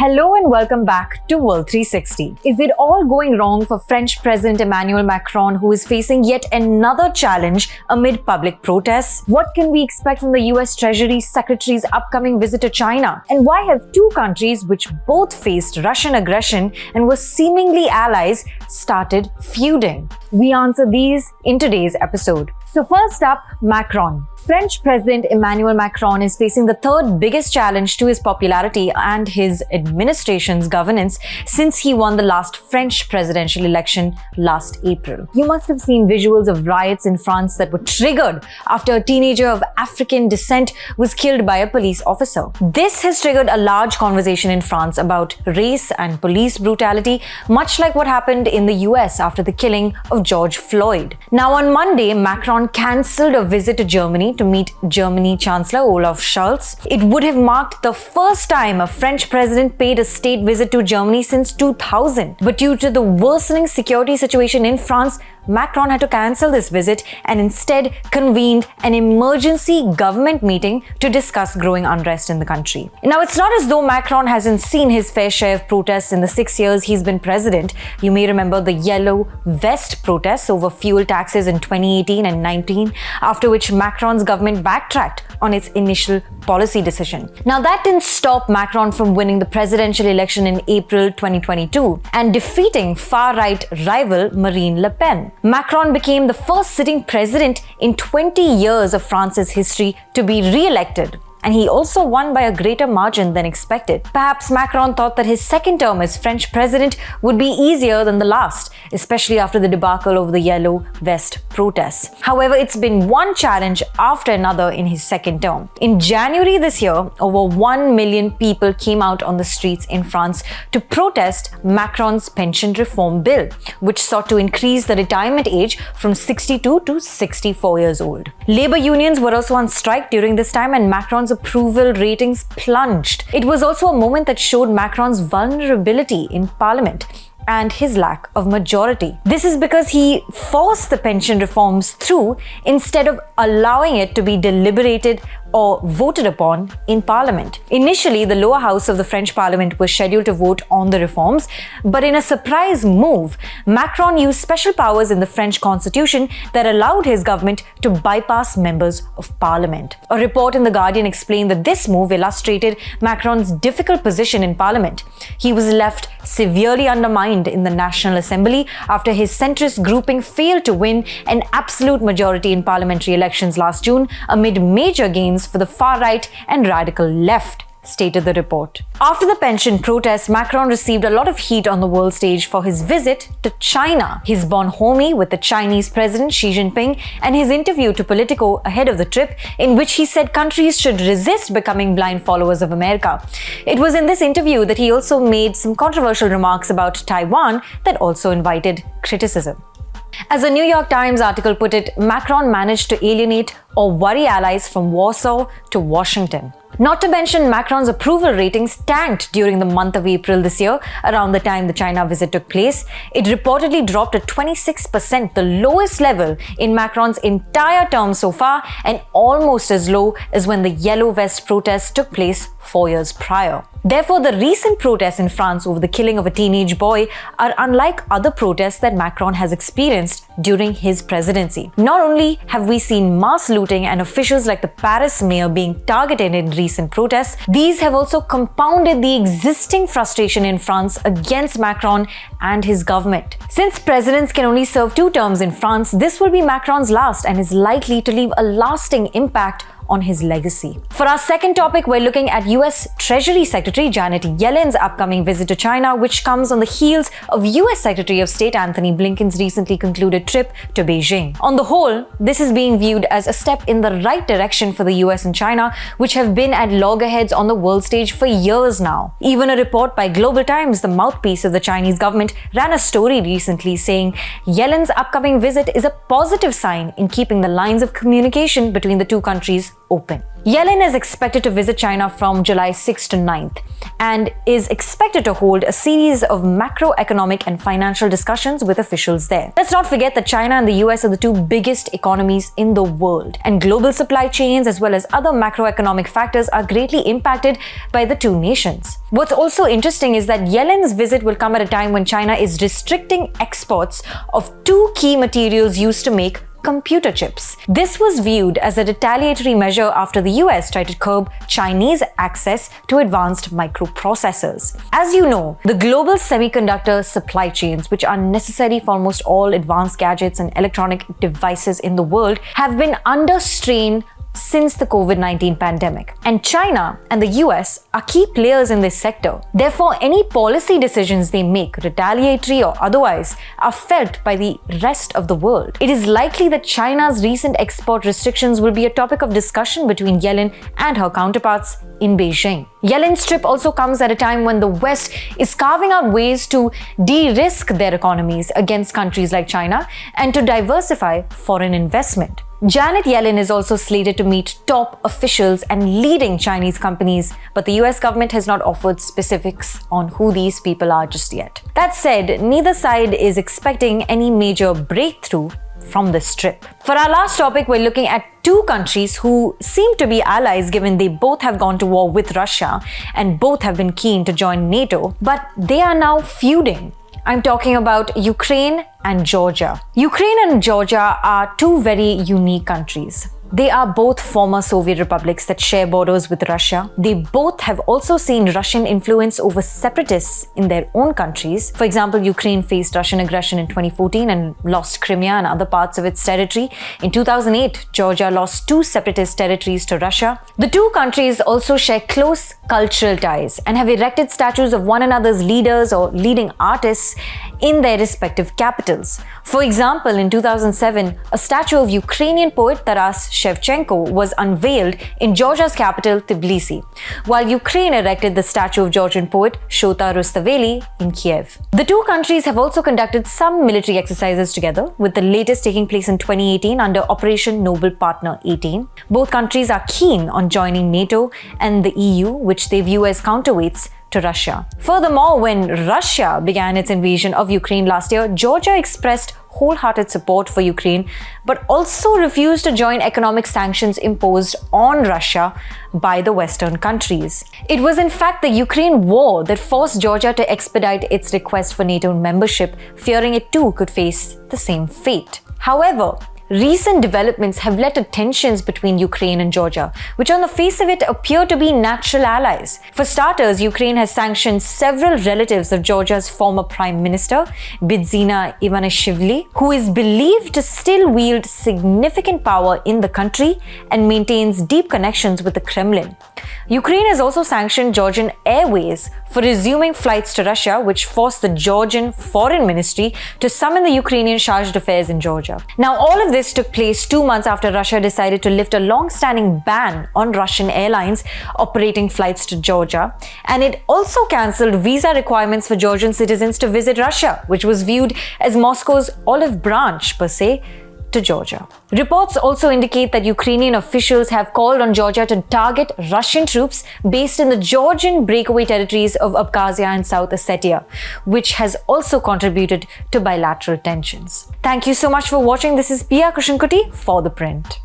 Hello and welcome back to World 360. Is it all going wrong for French President Emmanuel Macron, who is facing yet another challenge amid public protests? What can we expect from the US Treasury Secretary's upcoming visit to China? And why have two countries which both faced Russian aggression and were seemingly allies started feuding? We answer these in today's episode. So first up, Macron. French President Emmanuel Macron is facing the third biggest challenge to his popularity and his administration's governance since he won the last French presidential election last April. You must have seen visuals of riots in France that were triggered after a teenager of African descent was killed by a police officer. This has triggered a large conversation in France about race and police brutality, much like what happened in the US after the killing of George Floyd. Now on Monday, Macron cancelled a visit to Germany to meet Germany Chancellor Olaf Scholz. It would have marked the first time a French president paid a state visit to Germany since 2000. But due to the worsening security situation in France, Macron had to cancel this visit and instead convened an emergency government meeting to discuss growing unrest in the country. Now, it's not as though Macron hasn't seen his fair share of protests in the 6 years he's been president. You may remember the yellow vest protests over fuel taxes in 2018 and 19, after which Macron's government backtracked on its initial policy decision. Now, that didn't stop Macron from winning the presidential election in April 2022 and defeating far-right rival Marine Le Pen. Macron became the first sitting president in 20 years of France's history to be re-elected. And he also won by a greater margin than expected. Perhaps Macron thought that his second term as French president would be easier than the last, especially after the debacle over the yellow vest protests. However, it's been one challenge after another in his second term. In January this year, over 1 million people came out on the streets in France to protest Macron's pension reform bill, which sought to increase the retirement age from 62 to 64 years old. Labor unions were also on strike during this time, and Macron's approval ratings plunged. It was also a moment that showed Macron's vulnerability in parliament and his lack of majority. This is because he forced the pension reforms through instead of allowing it to be deliberated or voted upon in parliament. Initially, the lower house of the French parliament was scheduled to vote on the reforms, but in a surprise move, Macron used special powers in the French constitution that allowed his government to bypass members of parliament. A report in The Guardian explained that this move illustrated Macron's difficult position in parliament. He was left severely undermined in the National Assembly after his centrist grouping failed to win an absolute majority in parliamentary elections last June amid major gains for the far-right and radical left, stated the report. After the pension protests, Macron received a lot of heat on the world stage for his visit to China, his bonhomie with the Chinese President Xi Jinping, and his interview to Politico ahead of the trip, in which he said countries should resist becoming blind followers of America. It was in this interview that he also made some controversial remarks about Taiwan that also invited criticism. As a New York Times article put it, Macron managed to alienate or worry allies from Warsaw to Washington. Not to mention, Macron's approval ratings tanked during the month of April this year, around the time the China visit took place. It reportedly dropped to 26%, the lowest level in Macron's entire term so far, and almost as low as when the yellow vest protests took place 4 years prior. Therefore, the recent protests in France over the killing of a teenage boy are unlike other protests that Macron has experienced during his presidency. Not only have we seen mass looting and officials like the Paris mayor being targeted in recent protests, these have also compounded the existing frustration in France against Macron and his government. Since presidents can only serve 2 terms in France, this will be Macron's last and is likely to leave a lasting impact on his legacy. For our second topic, we're looking at US Treasury Secretary Janet Yellen's upcoming visit to China, which comes on the heels of US Secretary of State Antony Blinken's recently concluded trip to Beijing. On the whole, this is being viewed as a step in the right direction for the US and China, which have been at loggerheads on the world stage for years now. Even a report by Global Times, the mouthpiece of the Chinese government, ran a story recently saying Yellen's upcoming visit is a positive sign in keeping the lines of communication between the two countries open. Yellen is expected to visit China from July 6th to 9th and is expected to hold a series of macroeconomic and financial discussions with officials there. Let's not forget that China and the US are the two biggest economies in the world, and global supply chains as well as other macroeconomic factors are greatly impacted by the two nations. What's also interesting is that Yellen's visit will come at a time when China is restricting exports of two key materials used to make computer chips. This was viewed as a retaliatory measure after the US tried to curb Chinese access to advanced microprocessors. As you know, the global semiconductor supply chains, which are necessary for almost all advanced gadgets and electronic devices in the world, have been under strain since the COVID-19 pandemic. And China and the US are key players in this sector. Therefore, any policy decisions they make, retaliatory or otherwise, are felt by the rest of the world. It is likely that China's recent export restrictions will be a topic of discussion between Yellen and her counterparts in Beijing. Yellen's trip also comes at a time when the West is carving out ways to de-risk their economies against countries like China and to diversify foreign investment. Janet Yellen is also slated to meet top officials and leading Chinese companies, but the US government has not offered specifics on who these people are just yet. That said, neither side is expecting any major breakthrough from this trip. For our last topic, we're looking at two countries who seem to be allies given they both have gone to war with Russia and both have been keen to join NATO, but they are now feuding. I'm talking about Ukraine and Georgia. Ukraine and Georgia are two very unique countries. They are both former Soviet republics that share borders with Russia. They both have also seen Russian influence over separatists in their own countries. For example, Ukraine faced Russian aggression in 2014 and lost Crimea and other parts of its territory. In 2008, Georgia lost two separatist territories to Russia. The two countries also share close cultural ties and have erected statues of one another's leaders or leading artists in their respective capitals. For example, in 2007, a statue of Ukrainian poet Taras Shevchenko was unveiled in Georgia's capital, Tbilisi, while Ukraine erected the statue of Georgian poet Shota Rustaveli in Kiev. The two countries have also conducted some military exercises together, with the latest taking place in 2018 under Operation Noble Partner 18. Both countries are keen on joining NATO and the EU, which they view as counterweights to Russia. Furthermore, when Russia began its invasion of Ukraine last year, Georgia expressed wholehearted support for Ukraine, but also refused to join economic sanctions imposed on Russia by the Western countries. It was in fact the Ukraine war that forced Georgia to expedite its request for NATO membership, fearing it too could face the same fate. However, recent developments have led to tensions between Ukraine and Georgia, which on the face of it appear to be natural allies. For starters, Ukraine has sanctioned several relatives of Georgia's former Prime Minister, Bidzina Ivanishvili, who is believed to still wield significant power in the country and maintains deep connections with the Kremlin. Ukraine has also sanctioned Georgian Airways for resuming flights to Russia, which forced the Georgian Foreign Ministry to summon the Ukrainian Charge d'Affaires in Georgia. Now, all of this took place 2 months after Russia decided to lift a long-standing ban on Russian airlines operating flights to Georgia, and it also cancelled visa requirements for Georgian citizens to visit Russia, which was viewed as Moscow's olive branch, per se, to Georgia. Reports also indicate that Ukrainian officials have called on Georgia to target Russian troops based in the Georgian breakaway territories of Abkhazia and South Ossetia, which has also contributed to bilateral tensions. Thank you so much for watching. This is Pia Krishnankutty for ThePrint.